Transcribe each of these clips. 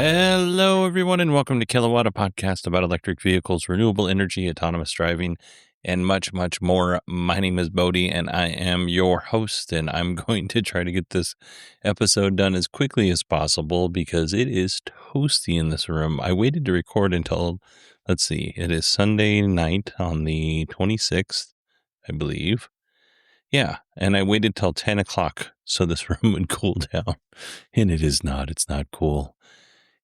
Hello, everyone, and welcome to Kilowatt, a podcast about electric vehicles, renewable energy, autonomous driving, and much, much more. My name is Bodie, and I am your host, and I'm going to try to get this episode done as quickly as possible because it is toasty in this room. I waited to record until, it is Sunday night on the 26th, I believe. Yeah, and I waited till 10 o'clock so this room would cool down, and it's not cool.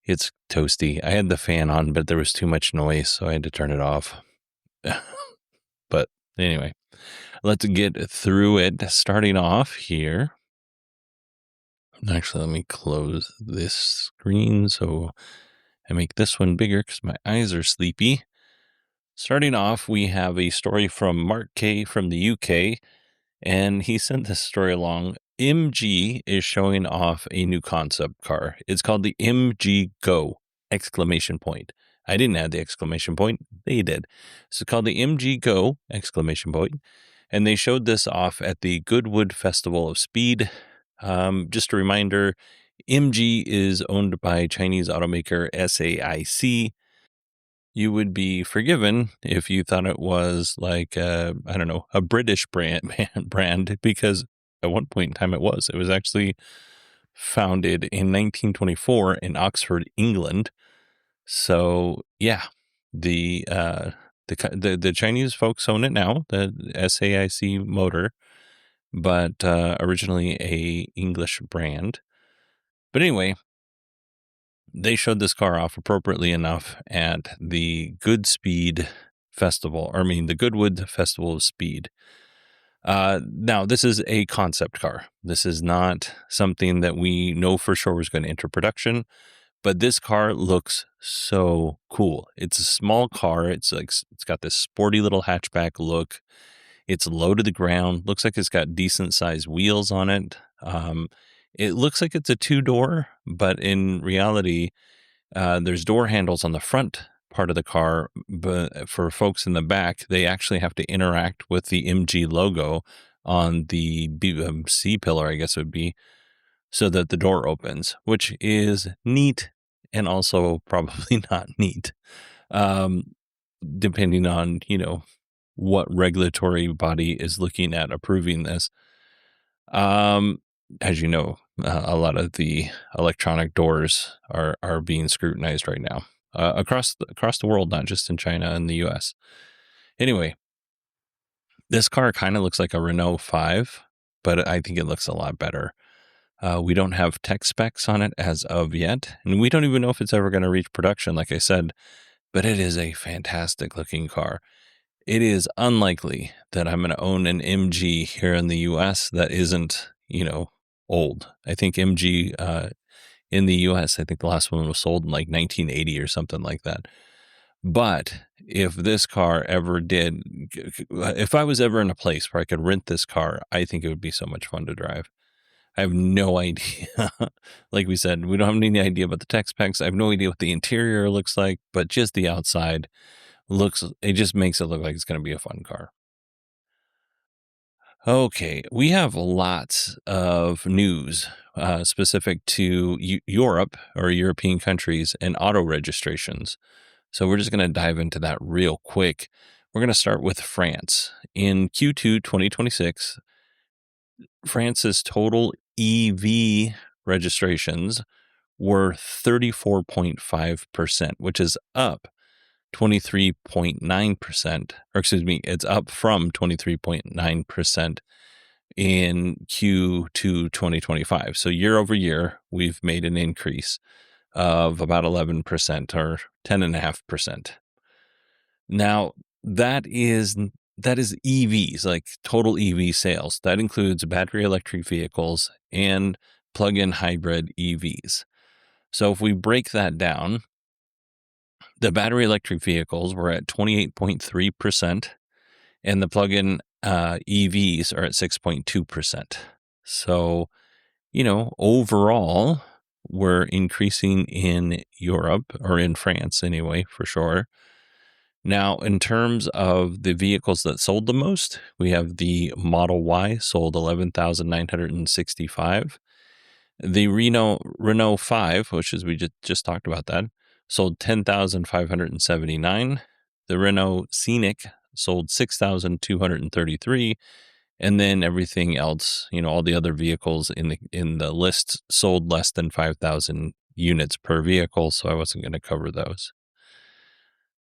It's toasty. I had the fan on, but there was too much noise, so I had to turn it off. But anyway, let's get through it. Starting off here. Actually, let me close this screen so I make this one bigger because my eyes are sleepy. Starting off, we have a story from Mark K. from the UK, and he sent this story along. MG is showing off a new concept car. It's called the MG Go! Exclamation point. I didn't add the exclamation point. They did. So it's called the MG Go! Exclamation point. And they showed this off at the Goodwood Festival of Speed. Just a reminder, MG is owned by Chinese automaker SAIC. You would be forgiven if you thought it was like, a British brand, because at one point in time it was. It was actually founded in 1924 in Oxford, England. So yeah, the Chinese folks own it now, the SAIC motor, but originally a English brand. But anyway, they showed this car off appropriately enough at the the Goodwood Festival of Speed. Now, this is a concept car. This is not something that we know for sure was going to enter production, but this car looks so cool. It's a small car. It's got this sporty little hatchback look. It's low to the ground. Looks like it's got decent sized wheels on it. It looks like it's a two-door, but in reality, there's door handles on the front part of the car, but for folks in the back, they actually have to interact with the MG logo on the C-pillar, I guess it would be, so that the door opens, which is neat and also probably not neat, depending on, what regulatory body is looking at approving this. As you know, a lot of the electronic doors are being scrutinized right now across the world, not just in China and the US. Anyway, this car kind of looks like a Renault 5, but I think it looks a lot better. We don't have tech specs on it as of yet, and we don't even know if it's ever going to reach production, like I said, but it is a fantastic looking car. It is unlikely that I'm going to own an MG here in the US that isn't, old. I think MG in the US, I think the last one was sold in like 1980 or something like that. But if this car if I was ever in a place where I could rent this car, I think it would be so much fun to drive. I have no idea. Like we said, we don't have any idea about the tech specs. I have no idea what the interior looks like, but just the outside it just makes it look like it's going to be a fun car. Okay, we have lots of news specific to Europe or European countries and auto registrations. So we're just going to dive into that real quick. We're going to start with France. In Q2 2026, France's total EV registrations were 34.5%, which is up 23.9%, or excuse me, it's up from 23.9% in Q2 2025. So year over year, we've made an increase of about 11% or 10.5%. Now, that is EVs, like total EV sales. That includes battery electric vehicles and plug-in hybrid EVs. So if we break that down, the battery electric vehicles were at 28.3%, and the plug-in EVs are at 6.2%. So, overall, we're increasing in Europe, or in France anyway, for sure. Now, in terms of the vehicles that sold the most, we have the Model Y sold 11,965. The Renault 5, which is we just talked about that, sold 10,579. The Renault Scenic sold 6,233, and then everything else, all the other vehicles in the list sold less than 5,000 units per vehicle, so I wasn't going to cover those.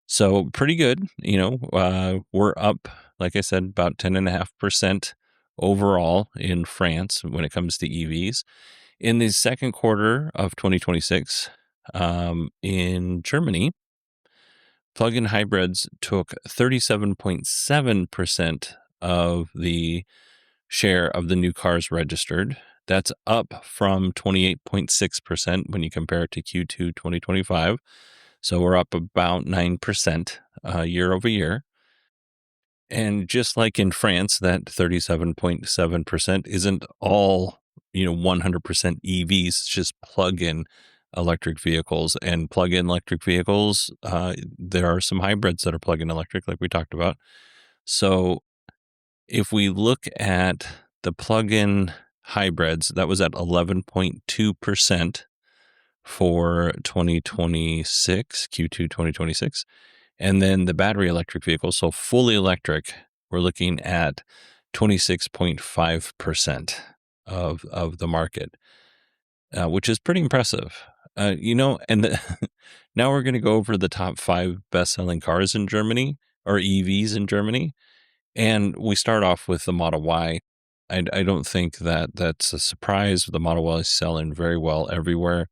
So pretty good, we're up, like I said, about 10.5% overall in France when it comes to EVs. In the second quarter of 2026, in Germany, plug-in hybrids took 37.7% of the share of the new cars registered. That's up from 28.6% when you compare it to Q2 2025. So we're up about 9% year over year. And just like in France, that 37.7% isn't all, 100% EVs, just plug-in electric vehicles. And plug-in electric vehicles, there are some hybrids that are plug-in electric, like we talked about. So if we look at the plug-in hybrids, that was at 11.2% for 2026, Q2 2026. And then the battery electric vehicles, so fully electric, we're looking at 26.5% of the market, which is pretty impressive. And now we're going to go over the top 5 best-selling cars in Germany, or EVs in Germany. And we start off with the Model Y. I don't think that's a surprise. The Model Y is selling very well everywhere.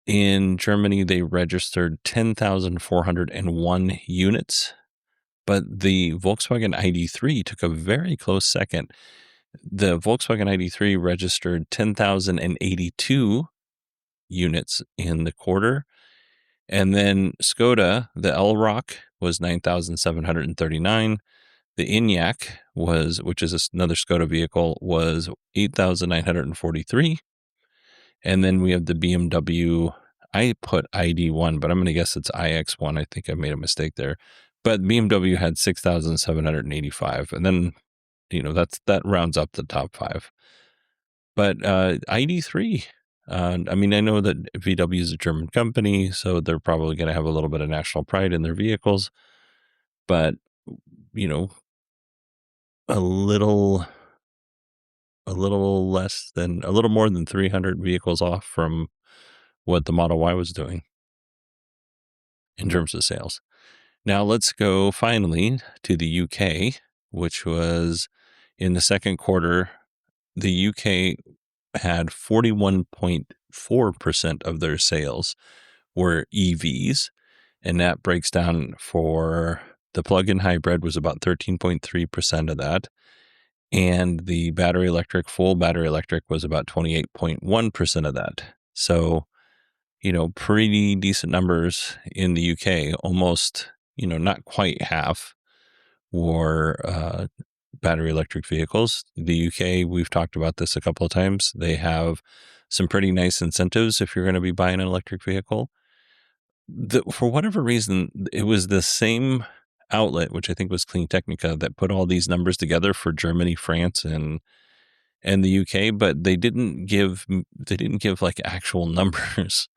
In Germany, they registered 10,401 units, but the Volkswagen ID.3 took a very close second. The Volkswagen ID.3 registered 10,082 units in the quarter. And then Skoda, the Elrock, was 9,739. The Enyaq which is another Skoda vehicle, was 8,943. And then we have the BMW. I put ID1, but I'm going to guess it's iX1. I think I made a mistake there. But BMW had 6,785. And then, that rounds up the top 5. But ID3, I know that VW is a German company, so they're probably going to have a little bit of national pride in their vehicles. But, a little more than 300 vehicles off from what the Model Y was doing in terms of sales. Now let's go finally to the UK, which was in the second quarter. The UK had 41.4% of their sales were EVs, and that breaks down for the plug-in hybrid was about 13.3% of that. And the full battery electric was about 28.1% of that. So, pretty decent numbers in the UK, almost, not quite half were battery electric vehicles. The UK, we've talked about this a couple of times. They have some pretty nice incentives if you're going to be buying an electric vehicle. For whatever reason, it was the same outlet, which I think was Clean Technica, that put all these numbers together for Germany, France, and the UK, but they didn't give like actual numbers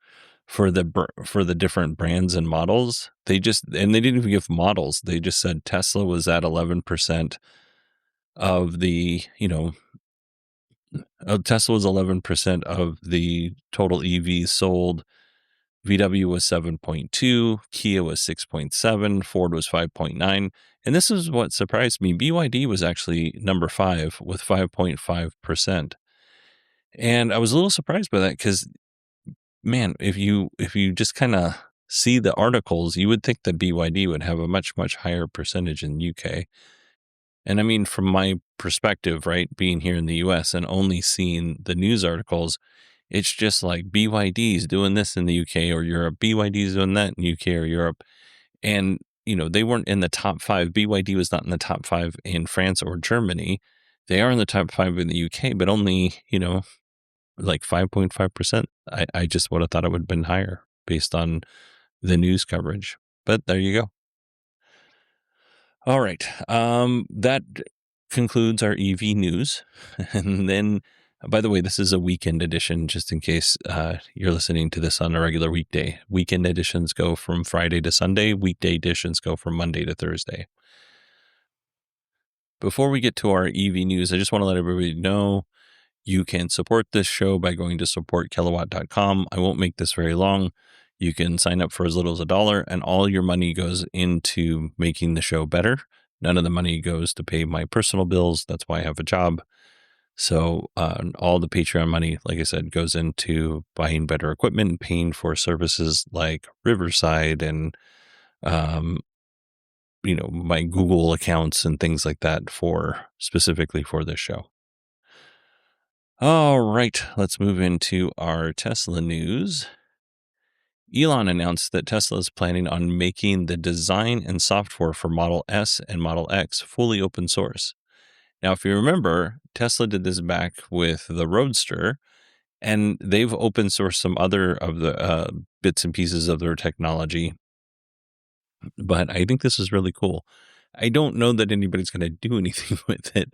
for the different brands and models. They didn't even give models. They just said Tesla was at 11% of the, Tesla was 11% of the total EVs sold. VW was 7.2, Kia was 6.7, Ford was 5.9. And this is what surprised me. BYD was actually number 5 with 5.5%. And I was a little surprised by that because, man, if you just kind of see the articles, you would think that BYD would have a much, much higher percentage in the UK. And from my perspective, right, being here in the US and only seeing the news articles, it's just like BYD is doing this in the UK or Europe. BYD is doing that in the UK or Europe. And, they weren't in the top 5. BYD was not in the top 5 in France or Germany. They are in the top 5 in the UK, but only, like 5.5%. I just would have thought it would have been higher based on the news coverage. But there you go. All right. That concludes our EV news. And then By the way, this is a weekend edition, just in case you're listening to this on a regular weekday. Weekend editions go from Friday to Sunday. Weekday editions go from Monday to Thursday. Before we get to our EV news, I just want to let everybody know you can support this show by going to supportkilowatt.com. I won't make this very long. You can sign up for as little as $1, and all your money goes into making the show better. None of the money goes to pay my personal bills. That's why I have a job. So all the Patreon money, like I said, goes into buying better equipment and paying for services like Riverside and, my Google accounts and things like that specifically for this show. All right, let's move into our Tesla news. Elon announced that Tesla is planning on making the design and software for Model S and Model X fully open source. Now, if you remember, Tesla did this back with the Roadster, and they've open sourced some other of the bits and pieces of their technology. But I think this is really cool. I don't know that anybody's going to do anything with it,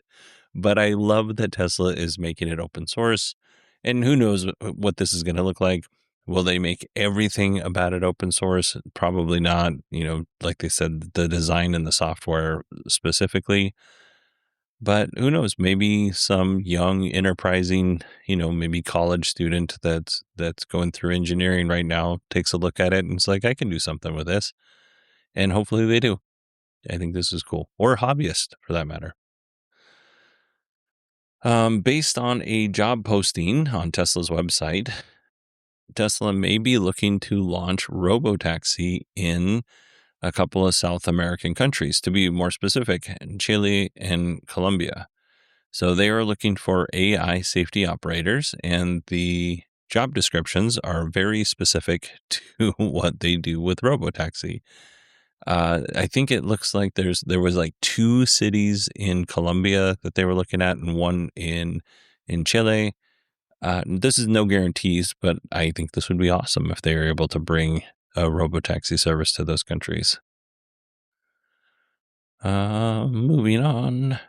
but I love that Tesla is making it open source. And who knows what this is going to look like. Will they make everything about it open source? Probably not. Like they said, the design and the software specifically. But who knows? Maybe some young, enterprising, maybe college student that's going through engineering right now takes a look at it and it's like, I can do something with this. And hopefully they do. I think this is cool. Or a hobbyist, for that matter. Based on a job posting on Tesla's website, Tesla may be looking to launch Robotaxi in a couple of South American countries, to be more specific, in Chile and Colombia. So they are looking for AI safety operators, and the job descriptions are very specific to what they do with Robotaxi. I think it looks like there was like 2 cities in Colombia that they were looking at, and one in Chile. This is no guarantees, but I think this would be awesome if they were able to bring a Robotaxi service to those countries. Moving on.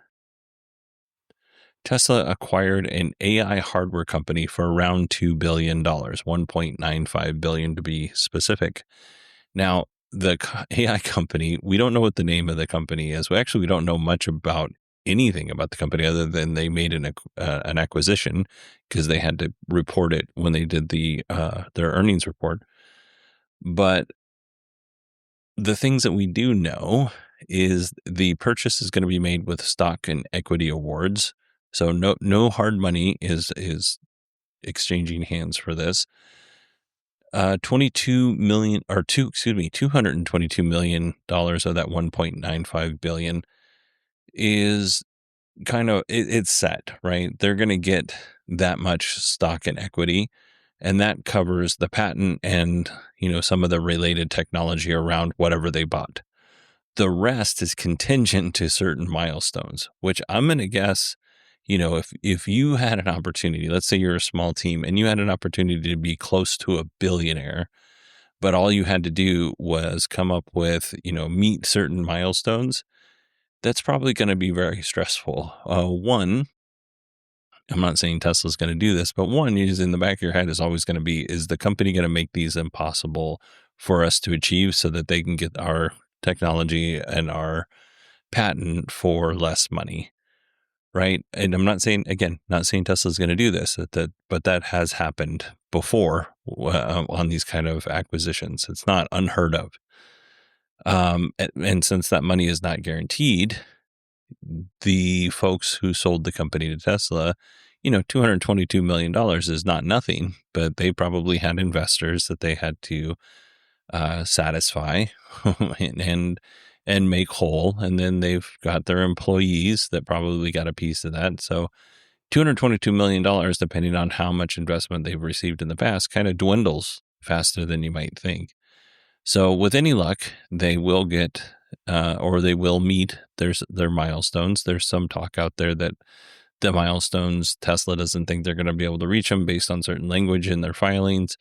Tesla acquired an AI hardware company for around $2 billion, $1.95 billion to be specific. Now, the AI company, we don't know what the name of the company is. We don't know much about anything about the company other than they made an acquisition because they had to report it when they did their earnings report. But the things that we do know is the purchase is going to be made with stock and equity awards. So no hard money is exchanging hands for this. $222 million of that $1.95 billion is kind of it's set, right? They're going to get that much stock and equity, and that covers the patent and some of the related technology around whatever they bought. The rest is contingent to certain milestones, which I'm going to guess, if you had an opportunity, let's say you're a small team and you had an opportunity to be close to a billionaire, but all you had to do was come up with, meet certain milestones, that's probably going to be very stressful. One, I'm not saying Tesla's going to do this, but one is in the back of your head is always going to be, is the company going to make these impossible for us to achieve so that they can get our technology and our patent for less money, right? And I'm not saying Tesla's going to do this, but that has happened before on these kind of acquisitions. It's not unheard of. And since that money is not guaranteed, the folks who sold the company to Tesla, $222 million is not nothing, but they probably had investors that they had to satisfy and make whole. And then they've got their employees that probably got a piece of that. So $222 million, depending on how much investment they've received in the past, kind of dwindles faster than you might think. So with any luck, they will get or they will meet their milestones. There's some talk out there that the milestones, Tesla doesn't think they're going to be able to reach them based on certain language in their filings.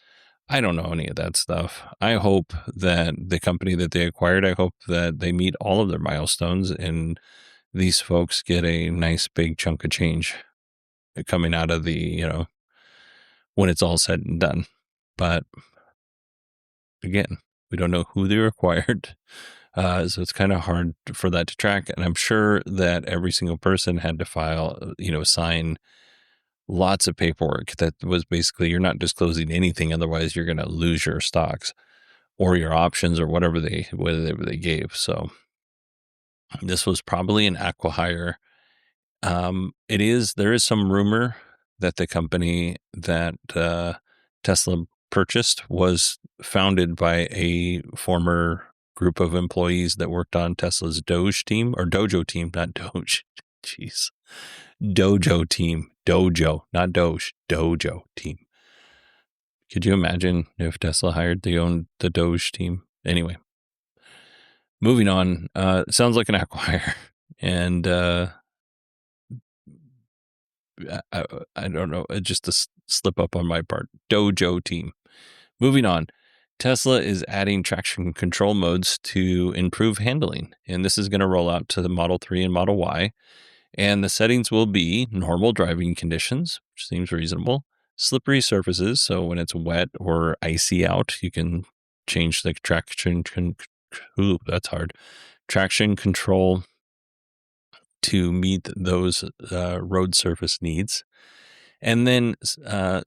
I don't know any of that stuff. I hope that the company that they acquired, I hope that they meet all of their milestones and these folks get a nice big chunk of change. coming out of the, when it's all said and done. But again, we don't know who they acquired. So it's kind of hard for that to track. And I'm sure that every single person had to file, sign lots of paperwork that was basically, you're not disclosing anything. Otherwise you're going to lose your stocks or your options or whatever they gave. So this was probably an acqui-hire. There is some rumor that the company that Tesla purchased was founded by a former group of employees that worked on Tesla's Doge team, or Dojo team, not Doge. Jeez. Dojo team. Dojo, not Doge. Dojo team. Could you imagine if Tesla hired the Doge team? Anyway, moving on. Sounds like an acqui-hire. And I don't know. It's just a slip up on my part. Dojo team. Moving on. Tesla is adding traction control modes to improve handling. And this is going to roll out to the Model 3 and Model Y. And the settings will be normal driving conditions, which seems reasonable. Slippery surfaces. So when it's wet or icy out, you can change the traction. That's hard. Traction control to meet those road surface needs. And then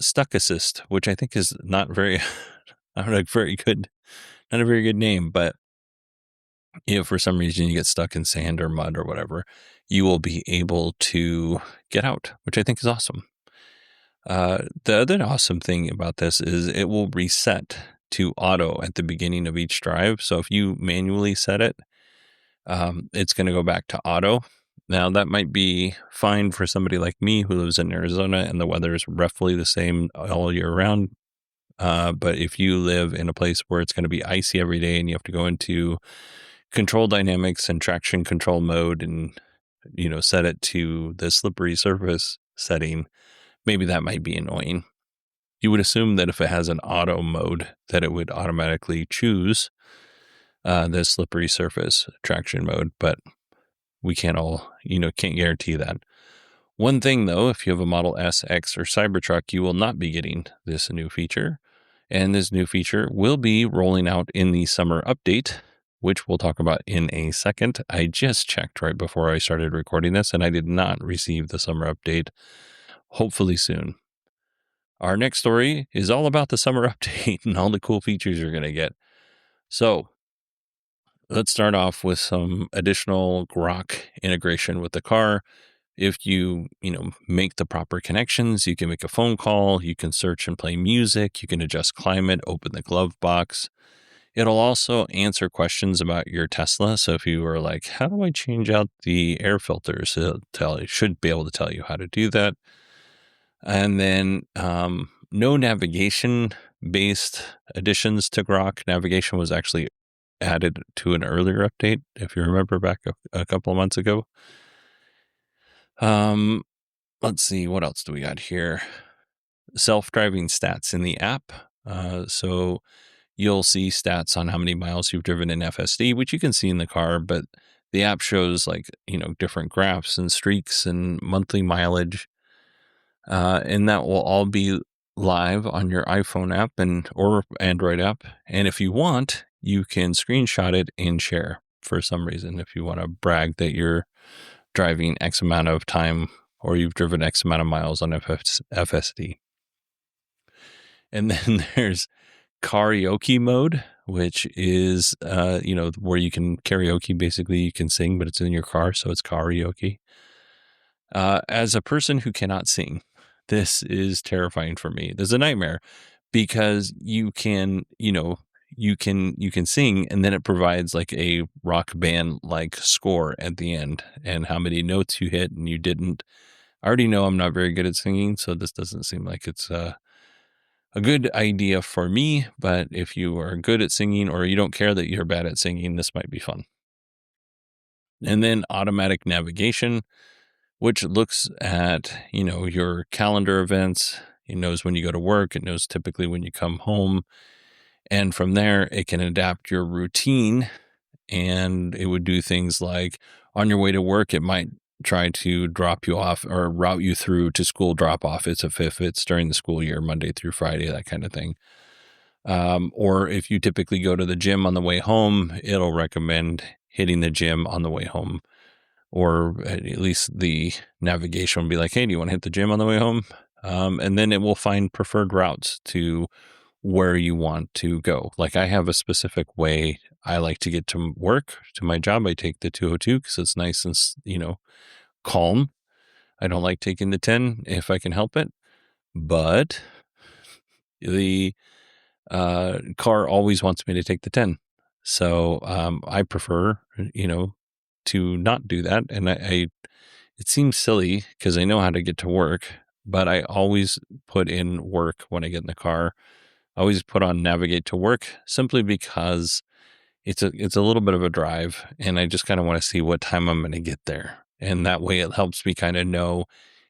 stuck assist, which I think is not very, not a very good name, but if for some reason you get stuck in sand or mud or whatever, you will be able to get out, which I think is awesome. The other awesome thing about this is it will reset to auto at the beginning of each drive. So if you manually set it, it's going to go back to auto. Now, that might be fine for somebody like me who lives in Arizona and the weather is roughly the same all year round. But if you live in a place where it's going to be icy every day and you have to go into control dynamics and traction control mode and, set it to the slippery surface setting, maybe that might be annoying. You would assume that if it has an auto mode, that it would automatically choose the slippery surface traction mode, but we can't guarantee that. One thing though, if you have a Model S, X, or Cybertruck, you will not be getting this new feature. And this new feature will be rolling out in the summer update, which we'll talk about in a second. I just checked right before I started recording this, and I did not receive the summer update. Hopefully soon. Our next story is all about the summer update and all the cool features you're going to get. So let's start off with some additional Grok integration with the car. If you, make the proper connections, you can make a phone call, you can search and play music, you can adjust climate, open the glove box. It'll also answer questions about your Tesla. So if you were like, how do I change out the air filters? It should be able to tell you how to do that. And then no navigation-based additions to Grok. Navigation was actually added to an earlier update, if you remember back a couple of months ago. Let's see, what else do we got here? Self-driving stats in the app. So you'll see stats on how many miles you've driven in FSD, which you can see in the car, but the app shows different graphs and streaks and monthly mileage. And that will all be live on your iPhone app or Android app. And if you want, you can screenshot it and share for some reason. If you want to brag that you're driving X amount of time or you've driven X amount of miles on FSD. And then there's karaoke mode, which is, where you can karaoke. Basically, you can sing, but it's in your car. So it's karaoke. As a person who cannot sing, this is terrifying for me. This is a nightmare because you can sing and then it provides like a rock band like score at the end and how many notes you hit and you didn't. I already know I'm not very good at singing, so this doesn't seem like it's a good idea for me, but if you are good at singing or you don't care that you're bad at singing, this might be fun. And then automatic navigation, which looks at, your calendar events. It knows when you go to work. It knows typically when you come home. And from there, it can adapt your routine and it would do things like on your way to work, it might try to drop you off or route you through to school drop off. If it's during the school year, Monday through Friday, that kind of thing. Or if you typically go to the gym on the way home, it'll recommend hitting the gym on the way home. Or at least the navigation will be like, hey, do you want to hit the gym on the way home? And then it will find preferred routes to where you want to go. Like I have a specific way I like to get to work, to my job. I take the 202 because it's nice and, calm. I don't like taking the 10 if I can help it. But the car always wants me to take the 10. So I prefer, to not do that. And it seems silly because I know how to get to work, but I always put in work when I get in the car. I always put on navigate to work simply because it's a little bit of a drive and I just kind of want to see what time I'm going to get there. And that way it helps me kind of know,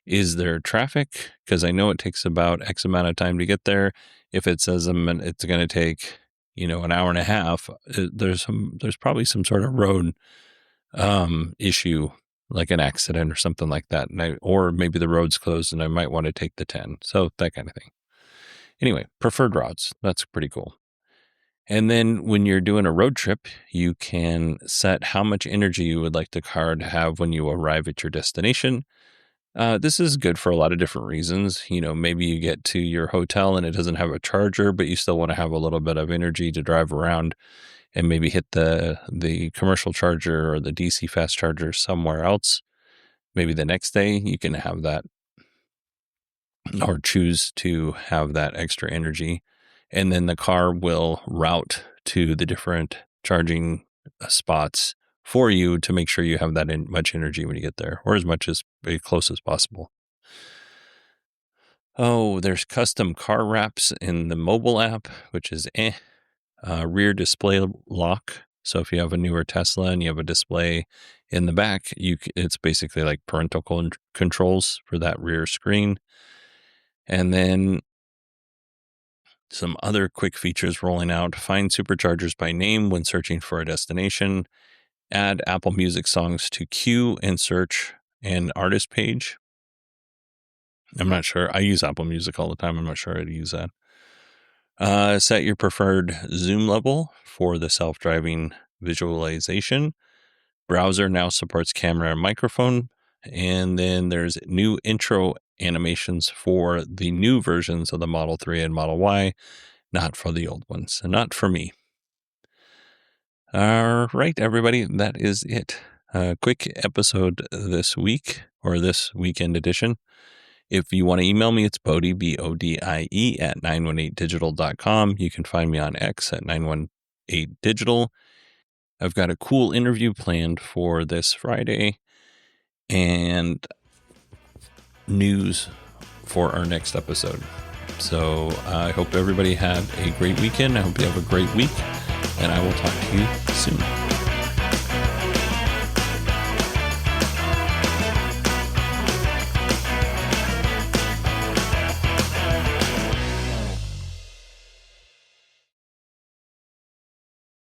is there traffic? Because I know it takes about X amount of time to get there. If it says it's going to take, an hour and a half, there's probably some sort of road issue, like an accident or something like that. Or maybe the road's closed and I might want to take the 10. So that kind of thing. Anyway, preferred routes. That's pretty cool. And then when you're doing a road trip, you can set how much energy you would like the car to have when you arrive at your destination. This is good for a lot of different reasons. Maybe you get to your hotel and it doesn't have a charger, but you still want to have a little bit of energy to drive around and maybe hit the commercial charger or the DC fast charger somewhere else. Maybe the next day you can have that or choose to have that extra energy. And then the car will route to the different charging spots for you to make sure you have that much energy when you get there, or as close as possible. Oh, there's custom car wraps in the mobile app, which is rear display lock. So if you have a newer Tesla and you have a display in the back, it's basically like parental controls for that rear screen. And then some other quick features rolling out: find superchargers by name when searching for a destination, add Apple Music songs to queue and search and artist page. I'm not sure. I use Apple Music all the time. I'm not sure how to use that. Set your preferred zoom level for the self-driving visualization. Browser now supports camera and microphone. And then there's new intro animations for the new versions of the Model 3 and Model Y, not for the old ones, and not for me. All right, everybody, that is it. Quick episode this week, or this weekend edition. If you want to email me, it's Bodie, Bodie, at 918digital.com. You can find me on X at 918digital. I've got a cool interview planned for this Friday and news for our next episode. So I hope everybody had a great weekend. I hope you have a great week, and I will talk to you soon.